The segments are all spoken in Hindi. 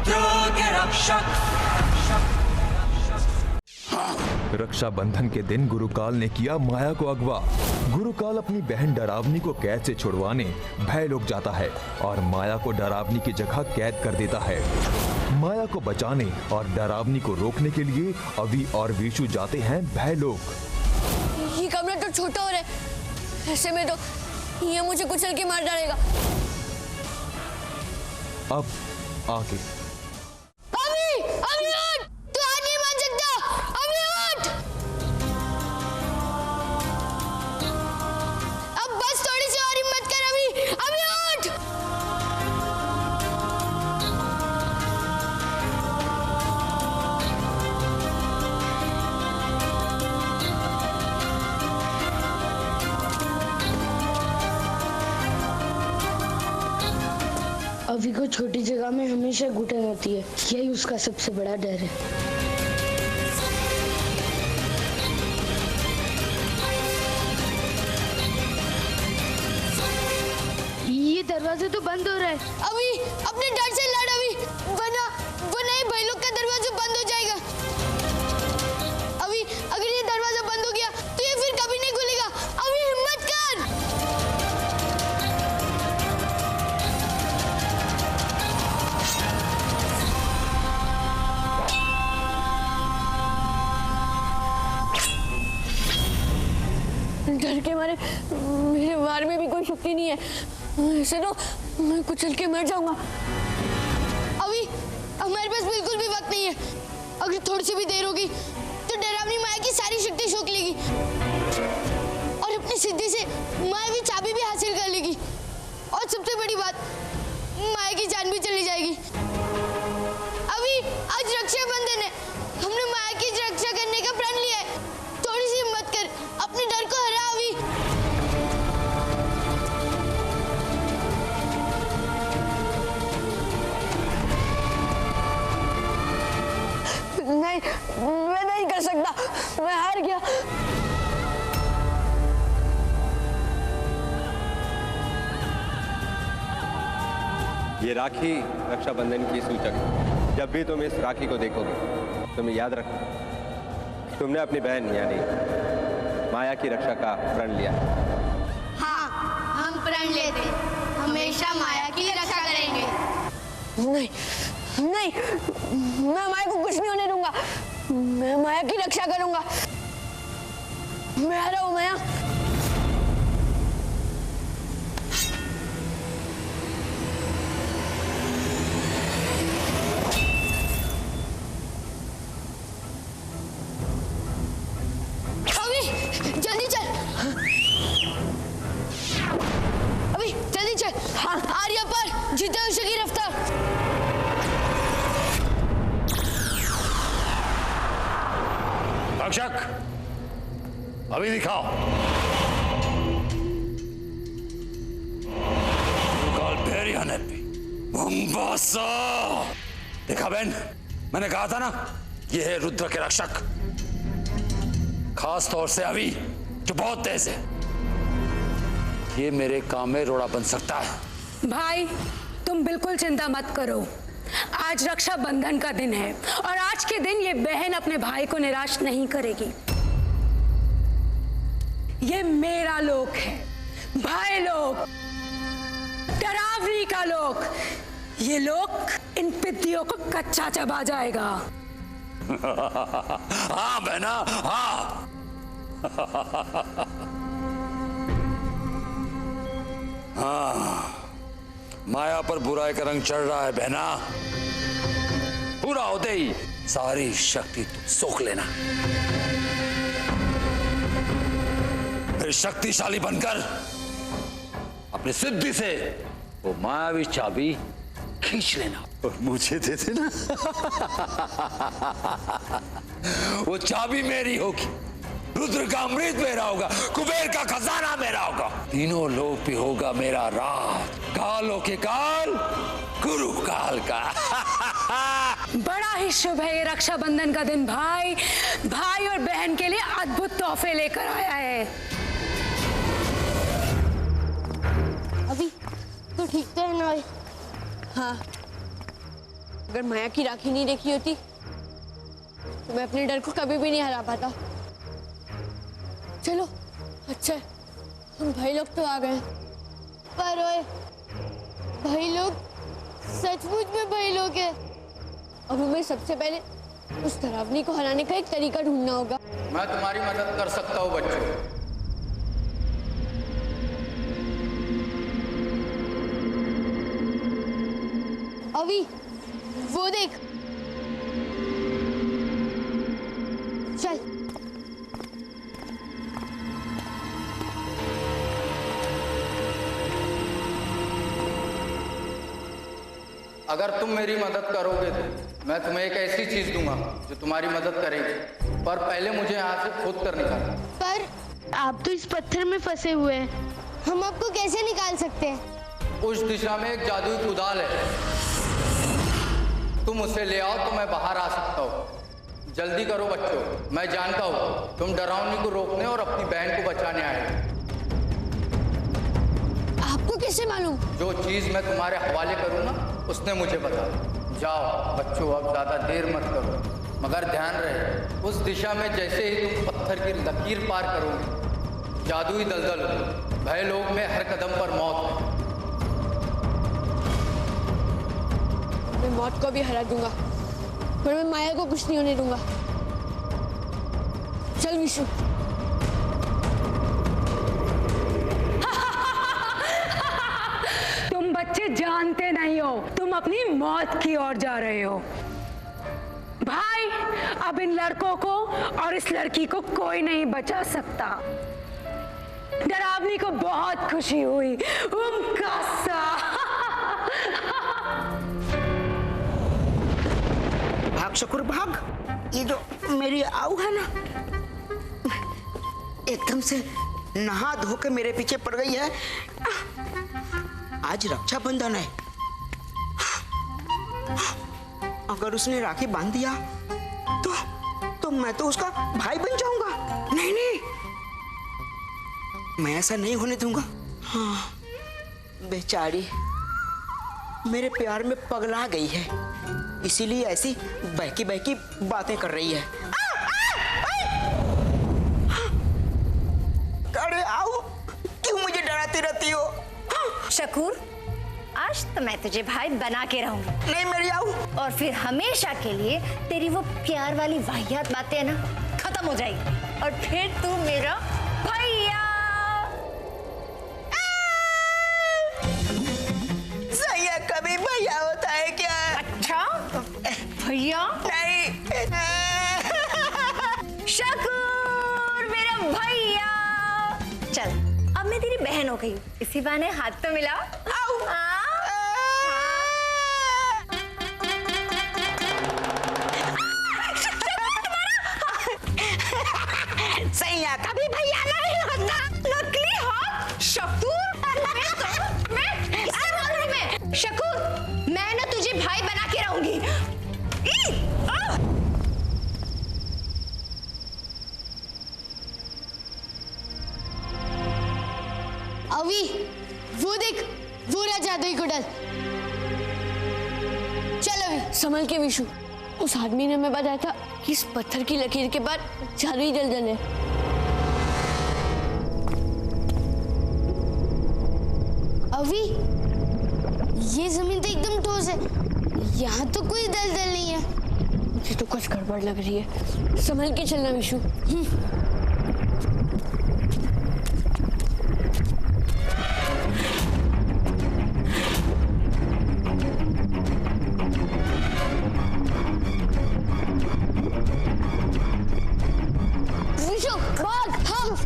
पुत्रों के रक्षक। रक्षाबंधन के दिन गुरुकाल ने किया माया को अगवा। गुरुकाल अपनी बहन डरावनी को कैद से छुड़वाने भयलोक जाता है और माया को डरावनी की जगह कैद कर देता है। माया को बचाने और डरावनी को रोकने के लिए अवि और विशु जाते हैं भयलोक। ये कमरा तो छोटा हो रहा है, ऐसे में तो ये मुझे कुचल के मार डालेगा। अब आगे अभी उठ, तू हार नहीं मान सकता। अभी उठ, अब बस थोड़ी सी और हिम्मत कर। अभी उठ। अभी को छोटी जगह में हमेशा घुटन होती है, यही उसका सबसे बड़ा डर है। ये दरवाजे तो बंद हो रहा है। अभी अपने डर से लड़ अभी, वरना ये भयलोक का दरवाजा बंद हो जाएगा। अभी अगर ये दरवाजा बंद हो गया तो ये फिर कभी नहीं खुलेगा। अभी हिम्मत कर। डर के मारे मेरे वार में भी कोई शक्ति नहीं है, ऐसे तो मैं कुचल के मर जाऊंगा। अभी हमारे पास बिल्कुल भी वक्त नहीं है। अगर थोड़ी सी भी देर होगी तो डरावनी माया की सारी शक्ति सोख लेगी और अपनी सिद्धि से मायावी चाबी भी हासिल कर लेगी। और सबसे बड़ी बात, माया की जान भी चली जाएगी। अभी आज रक्षाबंधन है, हमने माया की रक्षा करने का प्रण लिया है। थोड़ी सी हिम्मत कर, अपने डर को हरा अभी। नहीं, मैं नहीं कर सकता, मैं हार गया। ये राखी रक्षाबंधन की सूचक है। जब भी तुम इस राखी को देखोगे तुम्हें याद रखना तुमने अपनी बहन यानी माया की रक्षा का प्रण लिया। हाँ, हम प्रण लेते हमेशा माया की रक्षा करेंगे। नहीं, मैं माया को कुछ नहीं होने दूंगा। मैं माया की रक्षा करूंगा। मैं आ रहा हूं माया। अभी जल्दी चल। अभी जल्दी चल। हाँ, आर्या पर जितना हो सके रफ्तार। रक्षक, अभी दिखाओ। देखा बहन, मैंने कहा था ना, ये है रुद्र के रक्षक। खास तौर से अभी जो बहुत तेज है, ये मेरे काम में रोड़ा बन सकता है। भाई तुम बिल्कुल चिंता मत करो। आज रक्षाबंधन का दिन है और आज के दिन ये बहन अपने भाई को निराश नहीं करेगी। ये मेरा लोक है, भाई लोक, डरावनी का लोक। ये लोक इन पिद्दियों को कच्चा चबा जाएगा। हाँ बहना, हाँ। हाँ, माया पर बुराई का रंग चढ़ रहा है बहना। पूरा होते ही सारी शक्ति तुम सोख लेना, फिर शक्तिशाली बनकर अपनी सिद्धि से वो मायावी चाबी खींच लेना और मुझे दे देना। वो चाबी मेरी होगी, रुद्र का अमृत मेरा होगा, कुबेर का खजाना मेरा होगा, तीनों लोक भी होगा मेरा राज। कालों के काल, गुरु काल का। बड़ा ही शुभ है ये रक्षाबंधन का दिन। भाई भाई और बहन के लिए अद्भुत तोहफे लेकर आया है। अभी तो ठीक तो है ना? हाँ, अगर माया की राखी नहीं देखी होती तो मैं अपने डर को कभी भी नहीं हरा पाता। चलो अच्छा है, हम भाई लोग तो आ गए। पर ओए, भाई लोग सचमुच में भाई लोग हैं। अब हमें सबसे पहले उस डरावनी को हराने का एक तरीका ढूंढना होगा। मैं तुम्हारी मदद कर सकता हूँ बच्चों। अभी वो देख, चल। अगर तुम मेरी मदद करोगे तो मैं तुम्हें एक ऐसी चीज दूंगा जो तुम्हारी मदद करेगी, पर पहले मुझे यहाँ से खोद कर निकालना। पर आप तो इस पत्थर में फंसे हुए हैं। हम आपको कैसे निकाल सकते हैं? उस दिशा में एक जादुई कुदाल है, तुम उसे ले आओ तो मैं बाहर आ सकता हूँ। जल्दी करो बच्चों, मैं जानता हूँ तुम डरावनी को रोकने और अपनी बहन को बचाने आए हो। आपको कैसे मालूम? जो चीज मैं तुम्हारे हवाले करूँ ना, उसने मुझे बता। जाओ बच्चों, अब ज्यादा देर मत करो, मगर ध्यान रहे उस दिशा में जैसे ही तुम पत्थर की लकीर पार करोगे, जादुई दलदल हो, भय लोग में हर कदम पर मौत है। मैं मौत को भी हरा दूंगा, पर मैं माया को कुछ नहीं होने दूंगा। चल विशु। तुम बच्चे जानते नहीं हो तुम अपनी मौत की ओर जा रहे हो। भाई, अब इन लड़कों को और इस लड़की को कोई नहीं बचा सकता। डरावनी को बहुत खुशी हुई। भाग शकूर भाग। ये जो मेरी आऊ है ना, एकदम से नहा धो के मेरे पीछे पड़ गई है। आज रक्षाबंधन है, अगर उसने राखी बांध दिया तो मैं तो उसका भाई बन जाऊंगा। नहीं नहीं, मैं ऐसा नहीं होने दूंगा। हाँ, बेचारी मेरे प्यार में पगला गई है, इसीलिए ऐसी बहकी बहकी बातें कर रही है। अरे आओ, क्यों मुझे डराती रहती हो? शकूर, आज तो मैं तुझे भाई बना के रहूंगी। नहीं मेरी आऊ। और फिर हमेशा के लिए तेरी वो प्यार वाली वाहियात बातें है ना, खत्म हो जाएगी और फिर तू मेरा भैया। सैया कभी भैया होता है क्या? अच्छा, भैया नहीं। शकूर मेरा भैया। चल, अब मैं तेरी बहन हो गई, इसी बहाने हाथ तो मिलाओ। सैया कभी भैया नहीं होता। नकली हाथ शकूर। शकूर, मैं ना तुझे भाई बना के रहूंगी। अभी वो देख, वो रहा जादुई कुदाल। चल अभी संभल के विशु, उस आदमी ने हमें बताया था कि इस पत्थर की लकीर के बाद जादुई दलदल है। अभी ये जमीन तो एकदम ठोस है, यहाँ तो कोई दलदल नहीं है। मुझे तो कुछ गड़बड़ लग रही है, संभल के चलना विशु। विशु भाग। हाँ,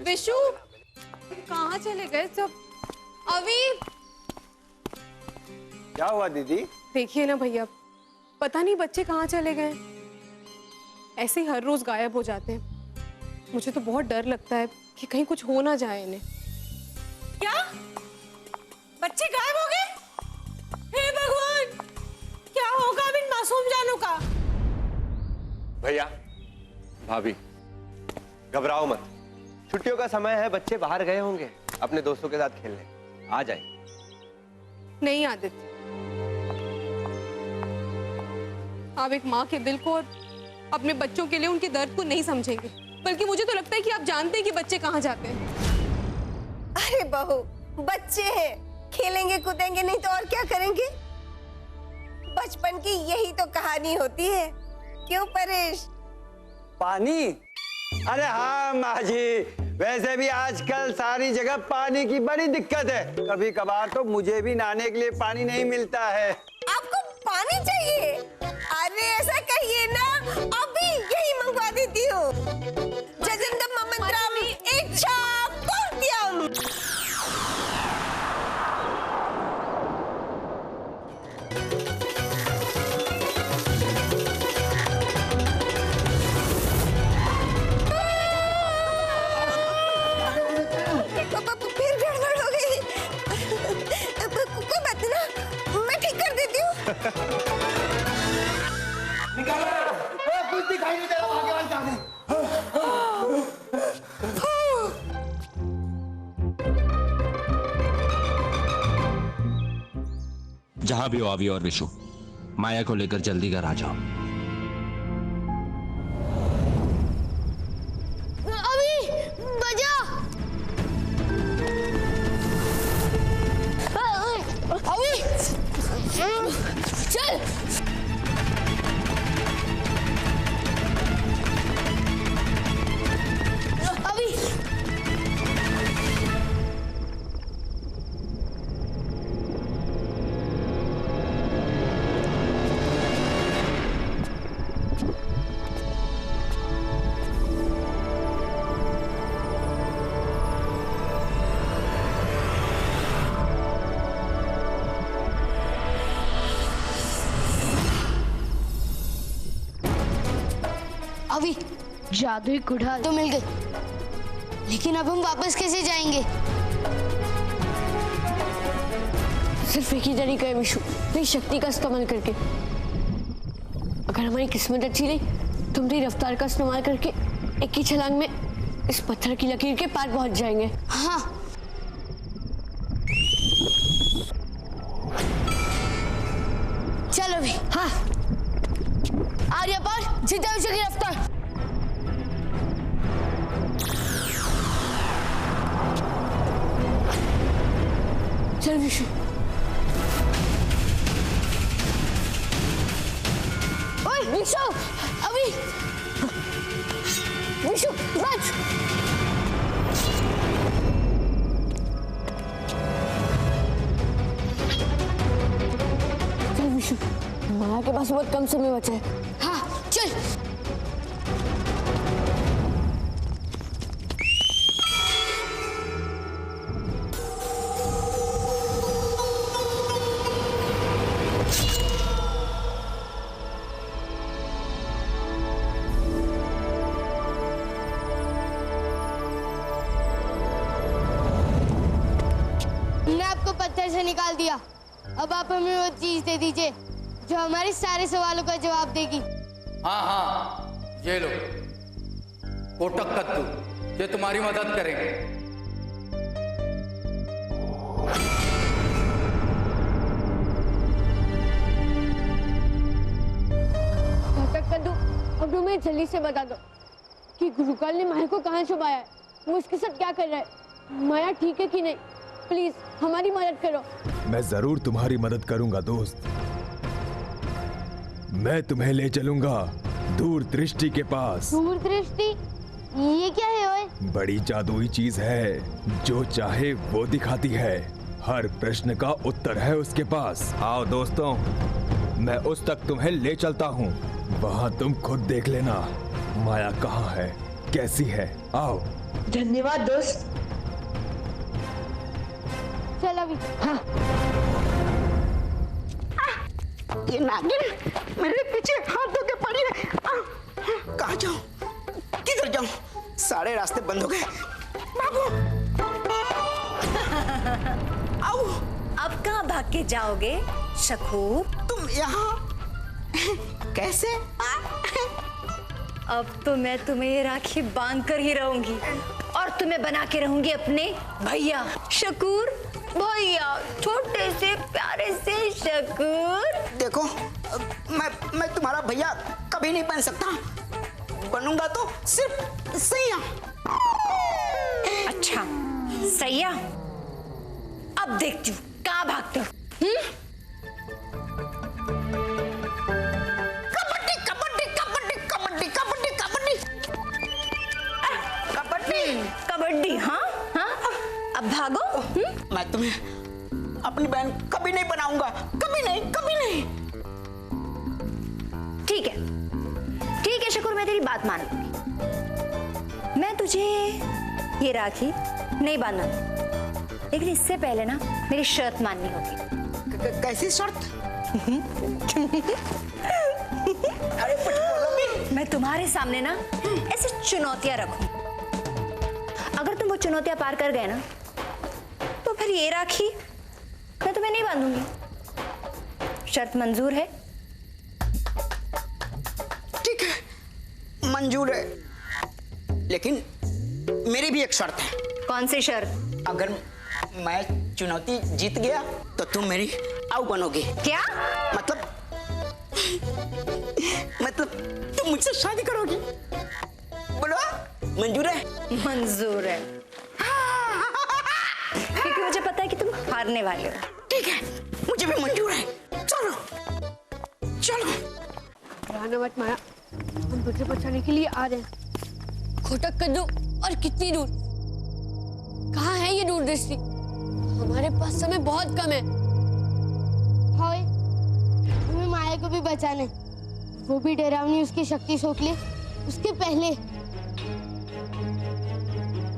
विशु कहाँ चले गए सब? अभी क्या हुआ दीदी? देखिए ना भैया, पता नहीं बच्चे कहाँ चले गए। ऐसे ही हर रोज गायब हो जाते हैं। मुझे तो बहुत डर लगता है कि कहीं कुछ हो ना जाए इन्हें। क्या बच्चे गायब हो गए? हे भगवान, क्या होगा अब इन मासूम जानों का? भैया, भाभी, घबराओ मत। छुट्टियों का समय है, बच्चे बाहर गए होंगे अपने दोस्तों के साथ खेलने। आ जाए। नहीं आदित्य, आप एक माँ के दिल को और अपने बच्चों के लिए उनके दर्द को नहीं समझेंगे, बल्कि मुझे तो लगता है कि आप जानते हैं कि बच्चे कहाँ जाते हैं। अरे बहू, बच्चे हैं, खेलेंगे कूदेंगे नहीं तो और क्या करेंगे। बचपन की यही तो कहानी होती है, क्यों परेश? पानी? अरे हाँ माँ जी, वैसे भी आजकल सारी जगह पानी की बड़ी दिक्कत है। कभी कभार तो मुझे भी नहाने के लिए पानी नहीं मिलता है। आपको पानी चाहिए? अरे ऐसा कहिए ना, अभी यही मंगवा देती हूँ। जजंदम मंत्रम इच्छा पूर्त्यम। फिर गड़बड़ हो गई। कोई बात नहीं ना, मैं ठीक कर देती हूँ। कुछ दिखाई नहीं दे रहा, आगे वाले जाने। जहां भी हो अभी और विशु, माया को लेकर जल्दी घर आ जाओ। अभी बजा। अभी चल। अभी अभी जादुई कुठार तो मिल गई, लेकिन अब हम वापस कैसे जाएंगे? सिर्फ एक ही तरीका है विशु, अपनी शक्ति का इस्तेमाल करके। अगर हमारी किस्मत अच्छी रही तो हम अपनी रफ्तार का इस्तेमाल करके एक ही छलांग में इस पत्थर की लकीर के पार पहुंच जाएंगे। हाँ, चलो भी। हाँ, आर्या पार जितना की रफ्तार। चल विशु। ओए विशु, अभी विशु बच। चल विशु, माया के पास बहुत कम समय बचा है। हाँ चल। हमने आपको पत्थर से निकाल दिया, अब आप हमें वो चीज दे दीजिए जो हमारे सारे सवालों का जवाब देगी। हाँ हाँ, ये लो कोटक कद्दू, ये तुम्हारी मदद करेंगे। कोटक कद्दू, अब तुम्हें जल्दी से बता दो कि गुरुकाल ने माया को कहाँ छुपाया है, वो उसके साथ क्या कर रहा है, माया ठीक है कि नहीं। प्लीज हमारी मदद करो। मैं जरूर तुम्हारी मदद करूंगा दोस्त। मैं तुम्हें ले चलूंगा दूर दृष्टि के पास। दूर दृष्टि? ये क्या है ओए? बड़ी जादुई चीज है, जो चाहे वो दिखाती है। हर प्रश्न का उत्तर है उसके पास। आओ दोस्तों, मैं उस तक तुम्हें ले चलता हूँ। वहाँ तुम खुद देख लेना माया कहाँ है। कैसी है? आओ। धन्यवाद दोस्त। चल अभी। हाँ। ये नागिन मेरे पीछे हाथ धो के पड़ी है। कहाँ जाऊं? किधर जाऊं? सारे रास्ते बंद हो गए। भागो। आओ। अब कहाँ भाग के जाओगे शकूर? तुम यहाँ कैसे? अब तो मैं तुम्हें ये राखी बांध कर ही रहूंगी और तुम्हें बना के रहूंगी अपने भैया। शकूर भैया, छोटे से प्यारे से शकूर। देखो मैं तुम्हारा भैया कभी नहीं बन सकता। बनूंगा तो सिर्फ सैया। अच्छा सैया, अब देखती हूँ कहाँ भागते हो। कबड्डी कबड्डी कबड्डी कबड्डी कबड्डी कबड्डी कबड्डी कबड्डी। हाँ हाँ, अब भागो। मैं तुम्हें अपनी बहन कभी नहीं बनाऊंगा। कभी नहीं, कभी नहीं। ठीक है शकूर, मैं तेरी बात मान लूंगी। मैं तुझे ये राखी नहीं बांधना, लेकिन इससे पहले ना मेरी शर्त माननी होगी। कैसी शर्त? अरे कुछ बोलो भी। मैं तुम्हारे सामने ना ऐसी चुनौतियां रखूं। अगर तुम वो चुनौतियां पार कर गए ना, तो फिर ये राखी मैं तुम्हें नहीं बांधूंगी। शर्त मंजूर है? ठीक है, मंजूर है, लेकिन मेरी भी एक शर्त है। कौन सी शर्त? अगर मैं चुनौती जीत गया तो तुम मेरी आऊ बनोगी। क्या मतलब तुम मुझसे शादी करोगी? बोलो, मंजूर है? मंजूर है, क्योंकि मुझे पता है कि तुम हारने वाले हो। ठीक है, मुझे भी मंजूर है। चलो चलो। रहना मत माया, हम तुझे बचाने के लिए आ रहे हैं। खोटक कद्दू और कितनी दूर? कहाँ है ये दूरदृष्टि? हमारे पास समय बहुत कम है। हाय, हमें माया को भी बचाने, वो भी डरावनी उसकी शक्ति सोख ले उसके पहले।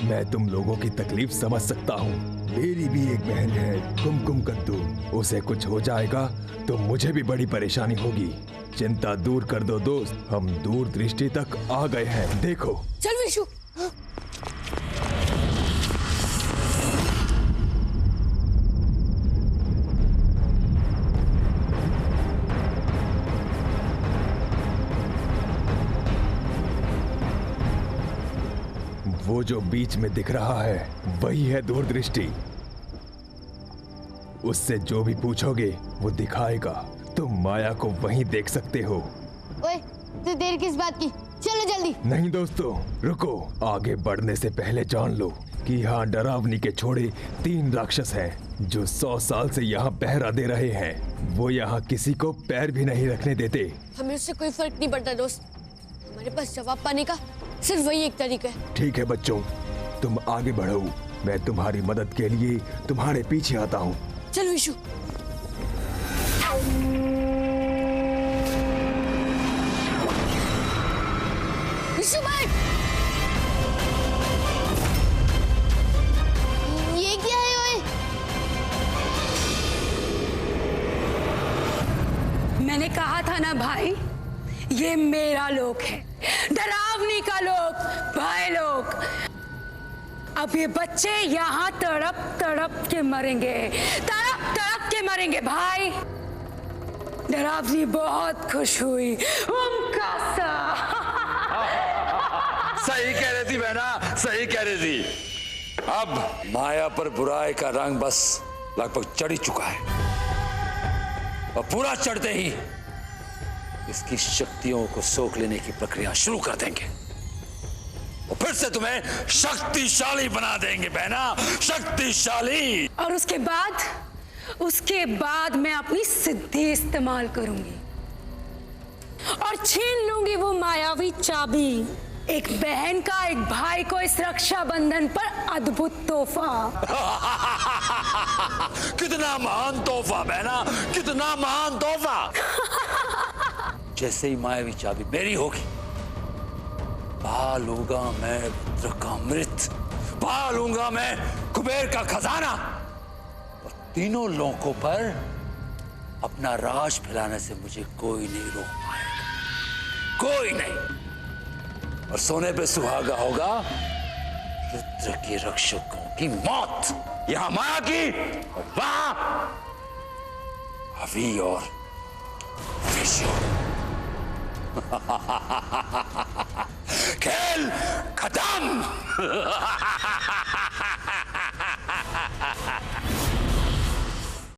मैं तुम लोगों की तकलीफ समझ सकता हूँ। मेरी भी एक बहन है कुमकुम कद्दू। उसे कुछ हो जाएगा तो मुझे भी बड़ी परेशानी होगी। चिंता दूर कर दो दोस्त, हम दूरदृष्टि तक आ गए हैं। देखो। चल विशु। वो जो बीच में दिख रहा है वही है दूरदृष्टि। उससे जो भी पूछोगे वो दिखाएगा। तुम माया को वहीं देख सकते हो। ओए, तो देर किस बात की? चलो जल्दी। नहीं दोस्तों, रुको। आगे बढ़ने से पहले जान लो कि यहाँ डरावनी के छोड़े 3 राक्षस हैं जो 100 साल से यहाँ पहरा दे रहे हैं। वो यहाँ किसी को पैर भी नहीं रखने देते। हमें उससे कोई फर्क नहीं पड़ता दोस्त। हमारे पास जवाब पाने का सिर्फ वही एक तरीका है। ठीक है बच्चों, तुम आगे बढ़ो। मैं तुम्हारी मदद के लिए तुम्हारे पीछे आता हूँ। चल विशु। विशु भाई, ये क्या है? ओए, मैंने कहा था ना भाई, ये मेरा लोक है, डरावनी का लोक, भाई लोक। अब ये बच्चे यहाँ तड़प तड़प के मरेंगे, तड़प तड़प के मरेंगे भाई। डरावनी बहुत खुश हुई। उनका सही कह रही थी बहना, सही कह रही थी। अब माया पर बुराई का रंग बस लगभग चढ़ ही चुका है, और पूरा चढ़ते ही इसकी शक्तियों को सोख लेने की प्रक्रिया शुरू कर देंगे और फिर से तुम्हें शक्तिशाली बना देंगे बहना, शक्तिशाली। और उसके बाद मैं अपनी सिद्धि इस्तेमाल करूंगी और छीन लूंगी वो मायावी चाबी। एक बहन का एक भाई को इस रक्षाबंधन पर अद्भुत तोहफा। कितना महान तोहफा बहना, कितना महान तोहफा। जैसे ही मायावी चाबी मेरी होगी, पा लूंगा मैं रुद्र का अमृत, पा लूंगा मैं कुबेर का खजाना, और तीनों लोगों पर अपना राज फैलाने से मुझे कोई नहीं रोक पाएगा, कोई नहीं। और सोने पे सुहागा होगा रुद्र के रक्षकों की मौत, यहां माया की और वहां अभी और विशु। खेल खत्म।